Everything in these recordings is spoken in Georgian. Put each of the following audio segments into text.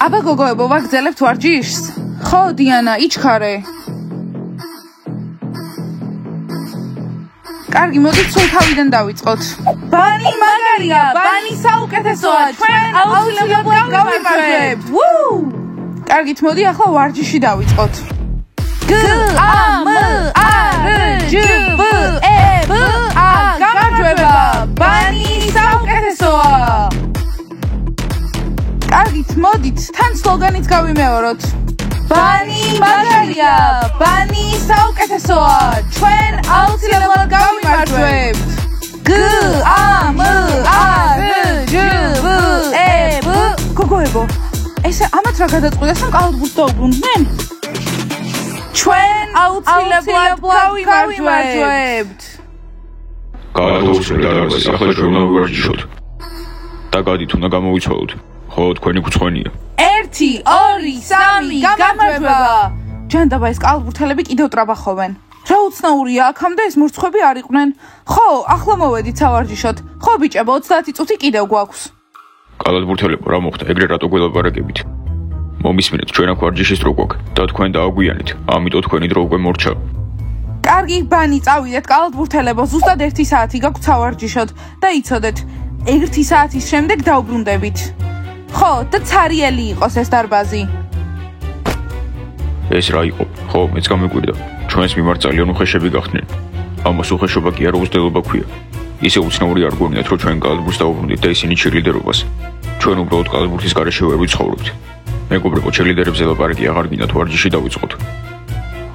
აბა გოგოებო, ვაგრძელებთ ვარჯიშს? ხო, დიანა, იჩქარე. კარგი, მოდით სულ თავიდან დავიწყოთ. ბანი მაგარია, ბანი საუკეთესოა, ჩვენ აუცილებლად გავიმარჯვებთ. კარგით, მოდი ახლა ვარჯიში დავიწყოთ. GAMARJVEBA გამარჯვება, ბანი საუკეთესოა. კარგით, მოდით, თან სლოგანით გავიმეოროთ. ბანი მაგარია, ბანი საუკეთესოა, ჩვენ აუცილებლად გავიმარჯვებთ. GAMARJVEBA გოგოებო, ესე ამათ რა გადაწყვიტეს, რომ კალათბურთს დაუბრუნდნენ? ჩვენ აუცილებლად გავიმარჯვებთ. გააუცილებლად ახლა ჩვენ უნდა ვივარჯიშოთ. და გადით უნდა გამოვიცვალოთ. ხო, თქვენი გუცხენია. 1 2 3 გამარჯვება. ჯანდაბა ეს კალათბურთელები კიდევ ტრაბახობენ. რა უცნაურია, აქამდე ეს მორცხვები არ იყვნენ. ხო, ახლა მოვედით სავარჯიშოთ. ხო ბიჭებო, 30 წუთი კიდევ გვაქვს. კალათბურთელებო, რა მოხდა? ეგრე რატო გველაპარაკებით? მომისმინეთ, ჩვენ აქ ვარჯიშის დრო გვაქვს და თქვენ დააგვიანეთ. ამიტომ თქვენი დრო უკვე მორჩა. კარგი, ბანი, წავიდეთ კალათბურთელებო, ზუსტად 1 საათი გაგვთ სავარჯიშოთ და იცოდეთ, 1 საათის შემდეგ დავბრუნდებით. ხო, და ცარიელი იყოს ეს დარბაზი. ეს რა იყო? ხო, მეც გამიკვირდა. ჩვენს მიმართ ძალიან უხეშები გახდნენ. ამას უხეშობა კი არა, უზრდელობა ქვია. ისე უცნაური არ გონიათ, რომ ჩვენ კალათბურთს დავუბრუნდით და ისინი ჩერლიდერობას. ჩვენ უბრალოდ კალათბურთის გარეშე ვერ ვიცხოვრობთ. მეგობრებო, ჩერლიდერებზე ლაპარაკი აღარ გინდათ, ვარჯიში დავიწყოთ.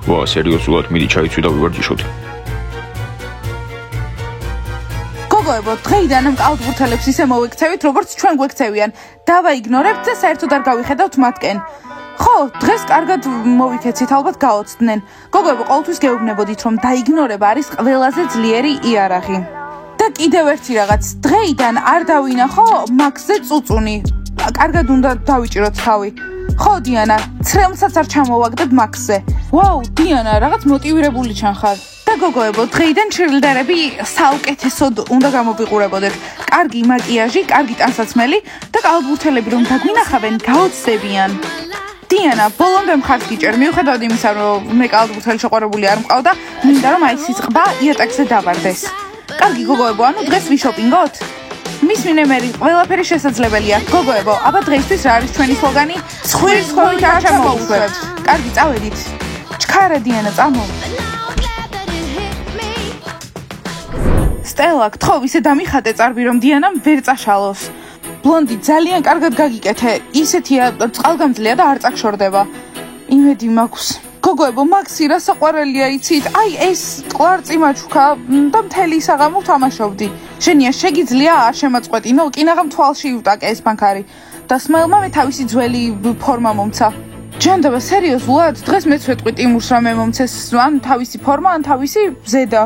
ვა, სერიოზულად, მიდი ჩაიცვი და ვივარჯიშოთ. გოგოებო, დღეიდან ამ კალათბურთელებს ისე მოვექცევით, როგორც ჩვენ გვექცევიან. დავაიგნორებთ და საერთოდ არ გავიხედავთ მათკენ. ხო, დღეს კარგად მოვიქეცით, ალბათ გაოცდნენ. გოგოებო, ყოველთვის გეუბნებოდით, რომ დაიგნორება არის ყველაზე ძლიერი იარაღი. და კიდევ ერთი რაღაც, დღეიდან არ დავინახო მაქსზე წუწუნი. კარგად უნდა დავიჭიროთ თავი. ხო, დიანა, ცრემლსაც არ ჩამოვაგდებ მაქსზე. ვაუ, დიანა, რაღაც მოტივირებული ჩანხარ. და გოგოებო, დღეიდან ჩერლიდერები საუკეთესოდ უნდა გამოვიყურებოდეთ. კარგი მაკიაჟი, კარგი ტანსაცმელი და კალათბურთელები რომ დაგვინახავენ, გაოცდებიან. დიანა, ბოლომდე მხარს გიჭერ, მიუხედავად იმისა, რომ მე კალათბურთელი შეყვარებული არ მყავდა, მინდა რომ აი ეს ყბა იატაკზე დავარდეს. კარგი გოგოებო, ანუ დღეს ვიშოპინგოთ? მისმინე მერი, ყველაფერი შესაძლებელია. გოგოებო, აბა დღეისთვის რა არის ჩვენი სლოგანი? სხვის ხვევით არ ჩამოვუშვებთ. კარგი, წავედით. ჩქარა დიანა, წამო. სტელა, გთხოვ, ისე დამიხატე წარბი, რომ დიანამ ვერ წაშალოს. ბლონდი, ძალიან კარგად გაგიკეთე. ისეთია, წყალგამძლეა და არ წაგშორდება. იმედი მაქვს. გოგოებო, მაქსი რა საყვარელია იცით? აი ეს კვარწი მაჩუქა და მთელი საღამო თამაშობდი. შენია შეგიძლია არ შემაწყვეტინო, კინაღამ თვალში იუტაკე ეს ბანკარი. და სმაილმა მე თავისი ძველი ფორმა მომცა. ჯანდაბა, სერიოზულად, დღეს მეც ვეტყვი ტიმურს რა მე მომცეს, ან თავისი ფორმა, ან თავისი ზედა.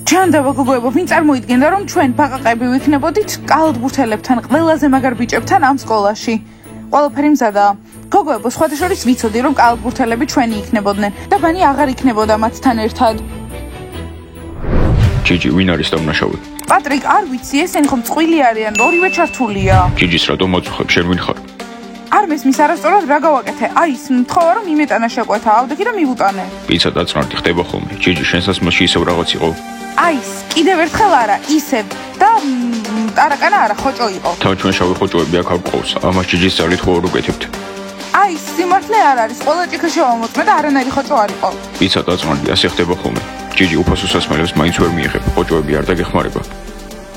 ჯანდაბა გოგოებო, ვინ წარმოიდგენდა, რომ ჩვენ ბაყაყები ვიქნებოდით კალათბურთელებთან, ყველაზე მაგარ ბიჭებთან ამ სკოლაში. ყველაფერი მზადაა. გოგოებო, სხვათა შორის ვიცოდი, რომ კალათბურთელები ჩვენი იქნებოდნენ და ბანი აღარ იქნებოდა მათთან ერთად. ჯიჯი, ვინ არის დამნაშავე? პატრიკ, არ ვიცი, ესენი ხომ წყვილი არიან, ორივე ჩართულია. ჯიჯის რატომ მოწუხებ, შენ ვინ ხარ? არ მესმის არასწორად რა გავაკეთე. აი ის მთხოვა რომ იმეტანა შეკვეთა, ავდექი და მივუტანე. პიცა დაწნარდი ხდება ხოლმე. ჯიჯი, შენსაც მასში ისევ რაღაც იყო. აი ის, კიდევ ერთხელ არა, ისევ და ტარაკანა არა, ხოჭო იყო. თან ჩვენ შავი ხოჭოები აქ გვყავს. ამას ჯიჯის ძალით ხო არ უკეთებთ. აი, სიმართლე არ არის, ყველა ჭიქა შევამოწმე და არანაირი ხოჭო არ იყო. პიცა დაწნარდი, ასე ხდება ხოლმე. ჯიჯი, უფასო სასმელებს მაინც ვერ მიიღებ, ხოჭოები არ დაგეხმარება.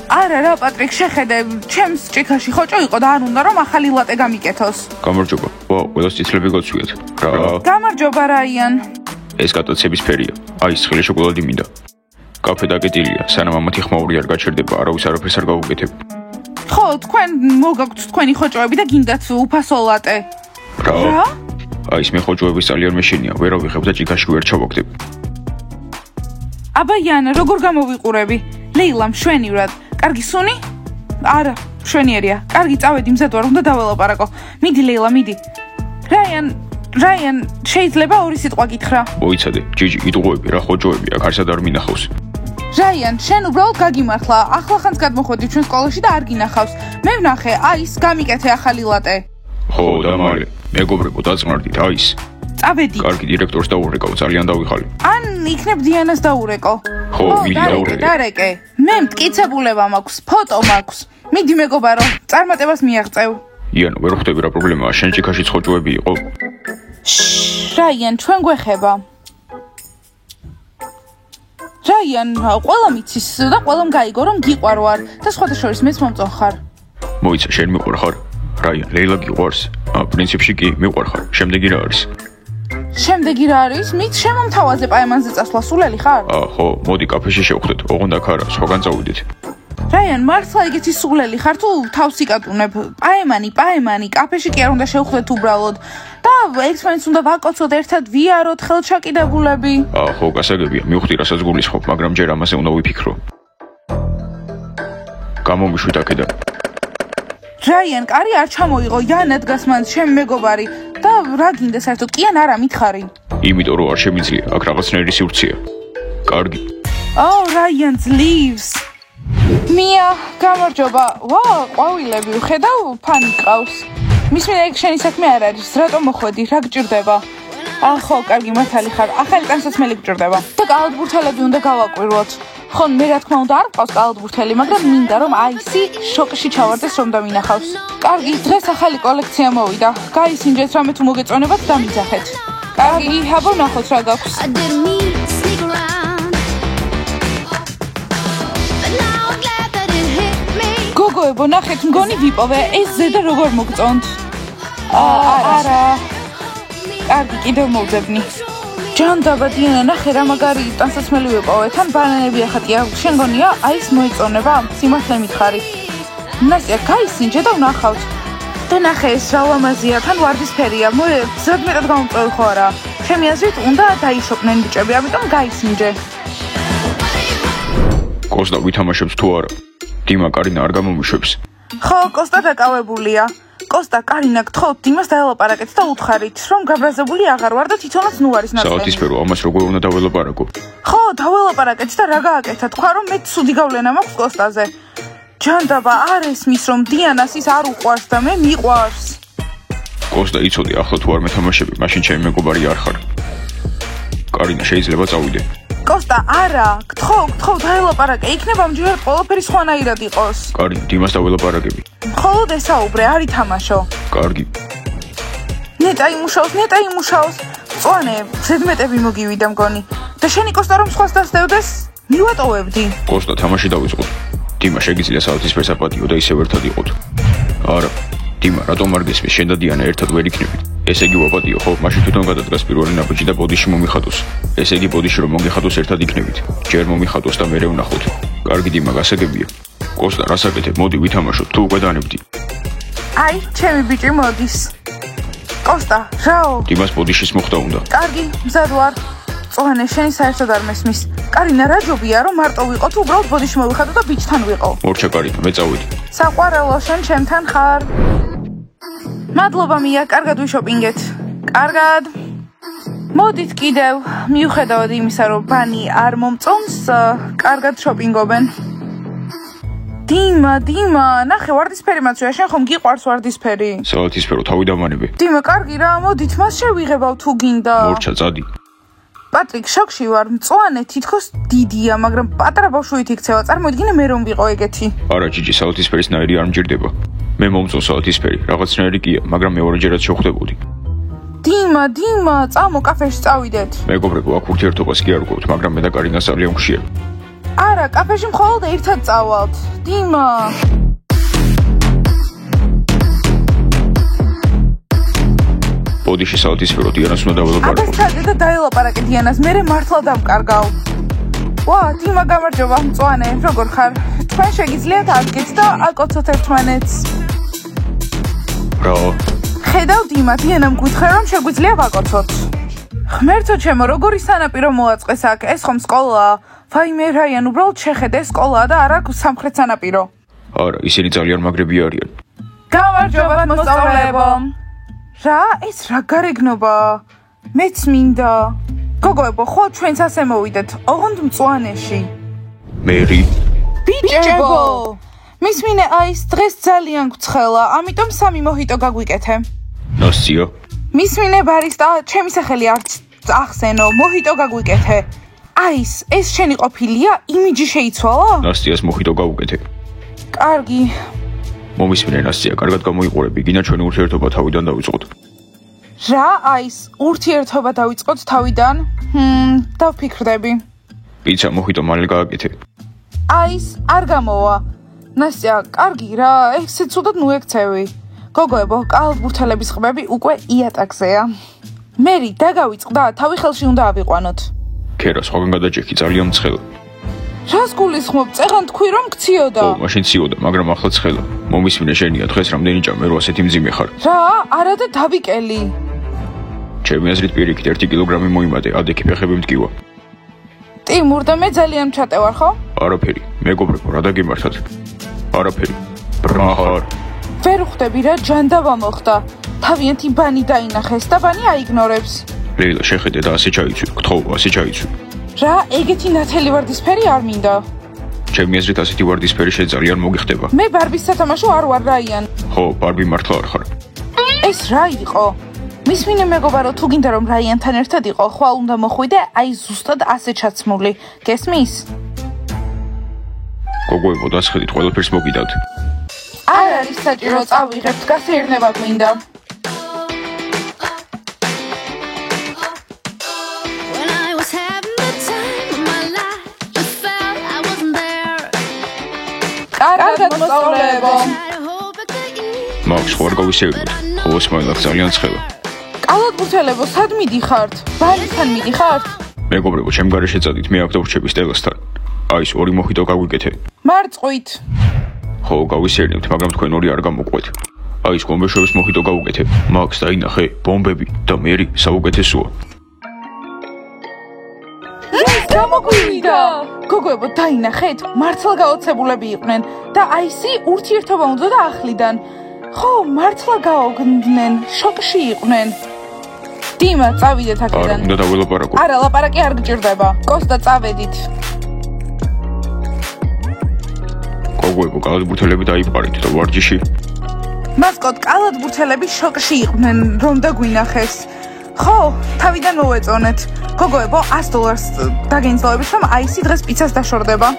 არა რა, პატრიკ, შეხედე, ჩემს ჭიქაში ხოჭო იყო და არ უნდა რომ ახალი ლატე გამიკეთოს. გამარჯობა. ვა, ყველას ციცლები გაცვიათ. რა? გამარჯობა, რაიან. ეს კატაცების ფერია. აი, სხილი შოკოლადი მინდა. კაფე დაკეტილია, სანამ ამათი ხმაური არ გაჩერდება, არავის არაფერს არ გავუკეთებ. ხო, თქვენ მოგაქვთ თქვენი ხოჭოები და გინდათ უფასო ლატე. რა? აი, ეს მე ხოჭოების ძალიან მეშინია, ვერ ავიღებ და ჭიქაში ვერ ჩავაგდებ. აბა იანა, როგორ გამოვიყურები? ლეილა, მშვენივრად. კარგი სუნი? არა, მშვენიერია. კარგი, წავედი, მზად ვარ, უნდა დაველაპარაკო. მიდი ლეილა, მიდი. რაიან, შეიძლება ორი სიტყვა გითხრა? მოიცადე, ჯიჯი, იტყუები, რა ხოჭოები, აქ არსად არ მინახავს. რაიან, შენ უბრალოდ გაგიმართლა. ახლა ხანს გადმოხვედი ჩვენ სკოლაში და არ გინახავს. მე ვნახე, აი ის გამიკეთე ახალი ლატე. ხო, და მალე მეგობრებო დაწმარდით, აი ის. წავედი. კარგი, დირექტორს დაურეკავ, ძალიან დავიხალე. ან იქნებ დიანას დაურეკო. ხო, მიდი დაურეკე. დარეკე. მე მტკიცებულება მაქვს, ფოტო მაქვს. მიდი მეგობარო, წარმატებას მიაღწევ. იანო, ვერ ხვდები რა პრობლემაა, შენ ჭიქაში ცხოჭუები იყო. რაიან, ჩვენ გვეხება. რაიან, ყველა მიცის და ყველამ გაიგო, რომ გიყვარ ვარ და სხვათა შორის მეც მომწონ ხარ. მოიცა, შენ მიყვარ ხარ? რაიან, ლეილა გიყვარს? პრინციპში კი მიყვარ ხარ. შემდეგი რა არის? შემდეგი რა არის? მით შემომთავაზე პაემანზე წასვლა სულელი ხარ? ხო, მოდი კაფეში შევხვდეთ, ოღონდ აქ არა, სხვაგან წავიდეთ. რაიან, მართლა ეგეთი სულელი ხარ თუ თავს იკატუნებ? პაემანი, კაფეში კი არ უნდა შევხვდეთ უბრალოდ. და ერთმანეთს უნდა ვაკოცოთ, ერთად ვიაროთ ხელჩაკიდებულები. ხო, გასაგებია, მივხვდი რასაც გულისხმობ, მაგრამ ჯერ ამაზე უნდა ვიფიქრო. გამომიშვით აქედან. რაიან, კარი არ ჩამოიღო, იანა დგას მან ჩემი მეგობარი და რა გინდა საერთოდ კი ან არა მითხარი? იმიტომ რომ არ შემიძლია, აქ რაღაცნაირი სივრცეა. კარგი. რაიან ძლივს. მია, გამარჯობა. ყვავილები ვხედავ, ფანი ყავს. მისმინა ეგ შენი საქმე არ არის, რატომ მოხვედი, რა გჭირდება? ხო, კარგი მართალი ხარ, ახალი ტანსაცმელი გჭირდება. და კალათბურთელები უნდა გავაკვირვოთ. ხო, მე რა თქმა უნდა არ მყავს კალათბურთელი, მაგრამ მინდა რომ აისი შოკში ჩავარდეს რომ დავინახავს. კარგი, დღეს ახალი კოლექცია მოვიდა. გაისინჯეთ რამე თუ მოგეწონებათ და მიძახეთ. კარგი, აბა ნახოთ რა გაქვს. გოგოებო, ნახეთ, მგონი ვიპოვე, ეს ზედა როგორ მოგწონთ? არა. კარგი, კიდევ მოვძებნი. ჯანდაბა დიანა, ნახე რა მაგარი ტანსაცმელი ვიპოვე, თან ბანანები ახატია. შენ გონია, აი ეს მოეწონება? სიმართლე მითხარი. ნასია, გაისინჯე და ვნახავთ. და ნახე, ეს რა ლამაზია, თან ვარდისფერია. ზედ მეტად გამომწვევი ხო არა? ჩემი აზრით, უნდა დაიშოკნენ ბიჭები, ამიტომ გაისინჯე. კოსტა ვითამაშებს თუ არა? დიმა კარინა არ გამომიშვებს. ხო, კოსტა დაკავებულია. კოსტა, კარინა, გთხოვთ, დიმას დაელაპარაკეთ და უთხარით, რომ გაბრაზებული აღარ ვარ და თვითონაც ნუ არის ნაცვლი. საათისფერო, ამას როგორ უნდა დაველაპარაკო? ხო, დაველაპარაკეთ და რა გააკეთა? თქვა რომ მე ცუდი გავლენა მაქვს კოსტაზე. ჯანდაბა, არ ესმის რომ დიანას ის არ უყვარს და მე მიყვარს. კოსტა, იცოდი, ახლა თუ არ მეთამაშები, მაშინ ჩემი მეგობარი არ ხარ. კარინა, შეიძლება წავიდე. კოსტა, არა, გთხოვ, დაელაპარაკე, იქნება ამჯერად ყველაფერი სხვანაირად იყოს. კარგი, დიმას დაველაპარაკები. მხოლოდ ესაუბრე, არ ითამაშო. კარგი. ნეტა იმუშაოს. წვანე, ზედმეტები მოგივიდა მგონი. და შენი კოსტა რომ სხვას დასდევდეს, მივატოვებდი. კოსტა, თამაში დავიწყოთ. დიმა, შეგიძლია საათისფერს აპატიო და ისევ ერთად იყოთ. არა, დიმა, რატომ არ გესმის, შენ და დიანა ერთად ვერ იქნებით? ესე იგი ვაპატიო, ხო, მაშინ თვითონ გადადგას პირველი ნაბიჯი და ბოდიში მომიხატოს. ესე იგი ბოდიში რომ მომიხატოს ერთად იქნებით. ჯერ მომიხატოს და მერე ვნახოთ. კარგი დიმა, გასაგებია. კოსტა, რას აკეთებ? მოდი ვითამაშოთ, თუ უკვე დანებდი. აი, ჩემი ბიჭი მოდის. კოსტა, რაო? დიმას ბოდიშის მოხდა უნდა. კარგი, მზად ვარ. წვანე, შენი საერთოდ არ მესმის. კარინა, რა ჯობია რომ მარტო ვიყო თუ უბრალოდ ბოდიში მოვიხატო და ბიჭთან ვიყო. მორჩა კარინა, მე წავიდი. საყვარელო, შენ ჩემთან ხარ. მადლობა მია, კარგად ვიშოპინგეთ. კარგად. მოდით კიდევ, მიუხედავად იმისა, რომ ბანი არ მომწონს, კარგად შოპინგობენ. დიმა, ნახე ვარდისფერი მაცვია, შენ ხომ გიყვარს ვარდისფერი? საათისფერო, თავი დამანებე. დიმა, კარგი რა, მოდით, მას შევიღებავ თუ გინდა. მორჩა, წადი. პატრიკ, შოქში ვარ, მწვანე თითქოს დიდია, მაგრამ პატარა ბავშვით იქცევა, წარმოიდგინე მე რომ ვიყო ეგეთი. არა, ჯიჯი, საათისფერის ნაირი არ მჭირდება. მე მომწონს საათისფერი, რაღაცნაირი კია, მაგრამ მეორეჯერაც შევხვდებოდი. დიმა, წამო კაფეში წავიდეთ. მეგობრებო, აქ ურთიერთობას კი არ გვაქვს, მაგრამ მე და კარინა ძალიან გვხშია. არა, კაფეში მხოლოდ ერთად წავალთ. დიმა. ბოდიში საათისფერო, დიანას უნდა დაველაპარაკო. აბა და დაელაპარაკე დიანას, მე მართლა დამკარგავ. დიმა, გამარჯობა, მწვანე, როგორ ხარ? თქვენ შეგიძლიათ აღგეთ და აკოცოთ ერთმანეთს. რა? ხედავ დიმა, დიანამ გითხრა რომ შეგვიძლია ვაკოცოთ. ღმერთო ჩემო, როგორი სანაპირო მოაწყეს აქ, ეს ხომ სკოლაა? ვაიმე რაიან, უბრალოდ შეხედე, სკოლაა და არა სამხრეთ სანაპირო. არა, ისინი ძალიან მაგრები არიან. გამარჯობა მოსწავლეებო. რა, ეს რა გარეგნობა? მეც მინდა. გოგოებო, ხო ჩვენც ასე მოვიდეთ, ოღონდ მწვანეში. მერი? ბიჭებო! მისმინე, აი ეს დღეს ძალიან გვცხელა, ამიტომ 3 მოჰიტო გაგვიკეთე. ნასცია? მის მინება არის და ჩემი სახელი არც ახსენო, მოჰიტო გაგვიკეთე. აის, ეს შენი ყოფილია, იმიჯი შეიცვალა? ნასციას მოჰიტო გავუკეთე. კარგი. მომისმინე ნასცია, კარგად გამოიყურები, გინდა ჩვენი ურთიერთობა თავიდან დავიწყოთ. რა, აის, ურთიერთობა დავიწყოთ თავიდან? დავფიქრდები. პიცა მოჰიტო მალე გააკეთე. აის, არ გამოვა. ნასცია, კარგი რა, ესე ცუდად ნუექცევი. გოგოებო, კალბურთელების ყბები უკვე იატაკზეა. მერი, დაგავიწყდა, თავი ხელში უნდა ავიყვანოთ. ქერა, სხვაგან გადაჭიქი, ძალიან მცხელა. რას გულისხმობ, წეღან თქვი რომ გციოდა. ო, მაშინ ციოდა, მაგრამ ახლა ცხელა. მომისმინე შენია, დღეს რამდენი ჭამე რო ასეთი მძიმე ხარ. რა, არა და დავიკელი. ჩემი აზრით პირიქით 1 კილოგრამი მოიმატე, ადექი ფეხები მტკივა. ტიმურ და მე ძალიან ჩატევარ, ხო? არაფერი, მეგობრებო, რა დაგემართათ? არაფერი. ბრმახარ. ვერ ხვდები რა ჯანდაბა მოხდა. თავიანთი ბანი დაინახეს და ბანი აიგნორებს. ლეილა, შეხედე და ასე ჩაიცვი, გთხოვ, ასე ჩაიცვი. რა, ეგეთი ნათელი ვარდისფერი არ მინდა. ჩემი აზრით ასეთი ვარდისფერი შე ძალიან მოგიხდება. მე ბარბის სათამაშო არ ვარ რაიან. ხო, ბარბი მართლა არ ხარ. ეს რა იყო? მის მინე მეგობარო, თუ გინდა რომ რაიანთან ერთად იყო, ხვალ უნდა მოხვიდე, აი ზუსტად ასე ჩაცმული. გესმის? გოგოებო, დასხედით, ყველაფერს მოგიდავთ. არ არის საჭირო წავიღებთ, გასეირნება გვინდა. კარგად მოსწავლეებო. მაგს ხوار გავისეიროთ. ხო, სმაილაკ ძალიან ცხელა. კალათბურთელებო, სად მიდიხართ? ბარისთან მიდიხართ? მეგობრებო, ჩემ გარეშე წადით, მე აქ დავრჩები სტელასთან. აის, 2 მოჰიტო გაგვიკეთე. მარწყვით. ხო, გავისეირნებთ, მაგრამ თქვენ ორი არ გამოყვეთ. აის, კომბეშოვის მოჰიტო გავუკეთე. მაგს დაინახე, ბომბები და მერი საუკეთესოა. გამოგვივიდა. გოგოებო, დაინახეთ, მართლა გაოცებულები იყვნენ და აისი ურთიერთობა უნდა და ახლიდან. ხო, მართლა გაოგნდნენ, შოკში იყვნენ. დიმა, წავიდეთ არა, აქედან. უნდა დაველაპარაკო. არა, ლაპარაკი არ გჭირდება. კოსტა, წავედით. გოგოებო, კალათბურთელები დაიპყარით და ვარჯიში. მასკოტ, კალათბურთელები შოკში იყვნენ, რომ დაგვინახეს. ხო, თავიდან მოვეწონეთ. გოგოებო, $100 დაგენძლოებით, რომ აისი დღეს პიცას დაშორდება.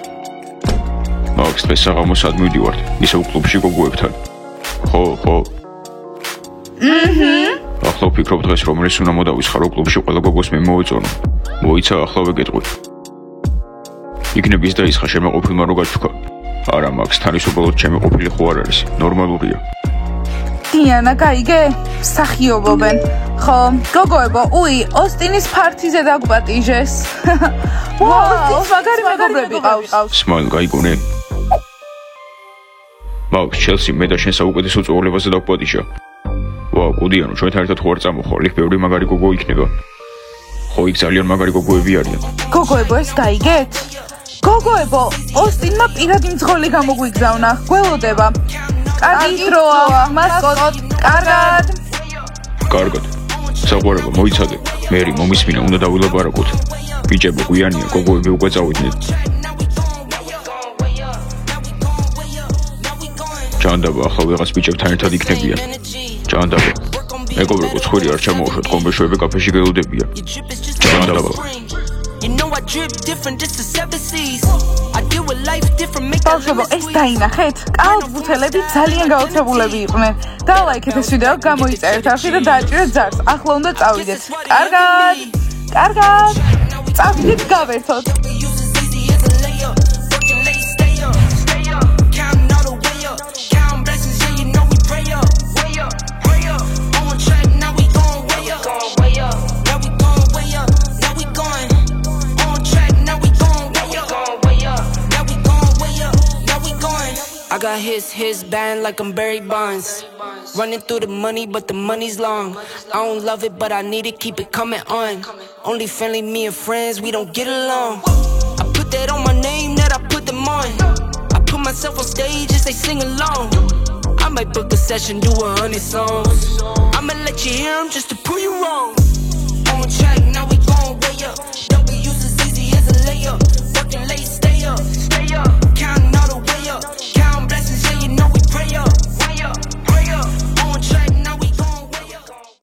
მაგს დღეს საღამოს სად მივდივართ, ისევ კლუბში გოგოებთან. ხო. ახლა ვფიქრობ დღეს რომ ეს უნდა მოდავისხარო კლუბში ყველა გოგოს მე მოვეწონო. მოიცა ახლა ვეკეტყვი. იქნებ ის დაისხა შემეყოფილმა რო გაჩუქა. არა, მაგს თავისუფლად შემეყოფილი ხო არ არის, ნორმალურია. დიანა, გაიგე? მსახიობობენ. ხო, გოგოებო, უი, ოსტინის ფართიზე დაგვპატიჟეს. ვაუ, ოსტინს მაგარი მეგობრები ყავს. სმაილ გაიგონე. მაგს ჩელსი მე და შენ საუკეთესო წვეულებაზე დაგვპატიჟა. ვაუ, კუდიანო, ჩვენთან ერთად ხო არ წამოხვალ, იქ ბევრი მაგარი გოგო იქნება. ხო, იქ ძალიან მაგარი გოგოები არიან. გოგოებო, ეს გაიგეთ? გოგოებო, ოსტინმა პირადი მძღოლი გამოგვიგზავნა. გველოდება. კარგი დროა, მასკოტ, კარგად. კარგად. საყვარელო, მოიცადე. მერი, მომისმინე, უნდა დავილაპარაკოთ. ბიჭებო, გვიანია, გოგოები უკვე წავიდნენ. ჯანდაბა, ახლა ვიღაც ბიჭებთან ერთად იქნებიან. ჯანდაბა. მეგობრებო, ცხვირი არ ჩამოუშვათ, კომბეშოები კაფეში გელოდებიან. ჯანდაბა. ბავშვებო, ეს დაინახეთ? კალათბურთელები ძალიან გაოცებულები იყვნენ. დალაიქეთ ეს ვიდეო, გამოიწერეთ არხი და დააჭირეთ ძარს. ახლა უნდა წავიდეთ. კარგად. კარგად. წავიდეთ, გავერთოთ. I got his band like I'm Barry Bonds. Running through the money, but the money's long. I don't love it, but I need it, keep it coming on. Only friendly, me and friends, we don't get along. I put that on my name, that I put them on. I put myself on stage and they sing along. I might book a session, do 100 songs. I'ma let you hear them just to prove you wrong. On track, now we gon' way up. W's as easy as a layup. Working late, stay up. Counting all the way up.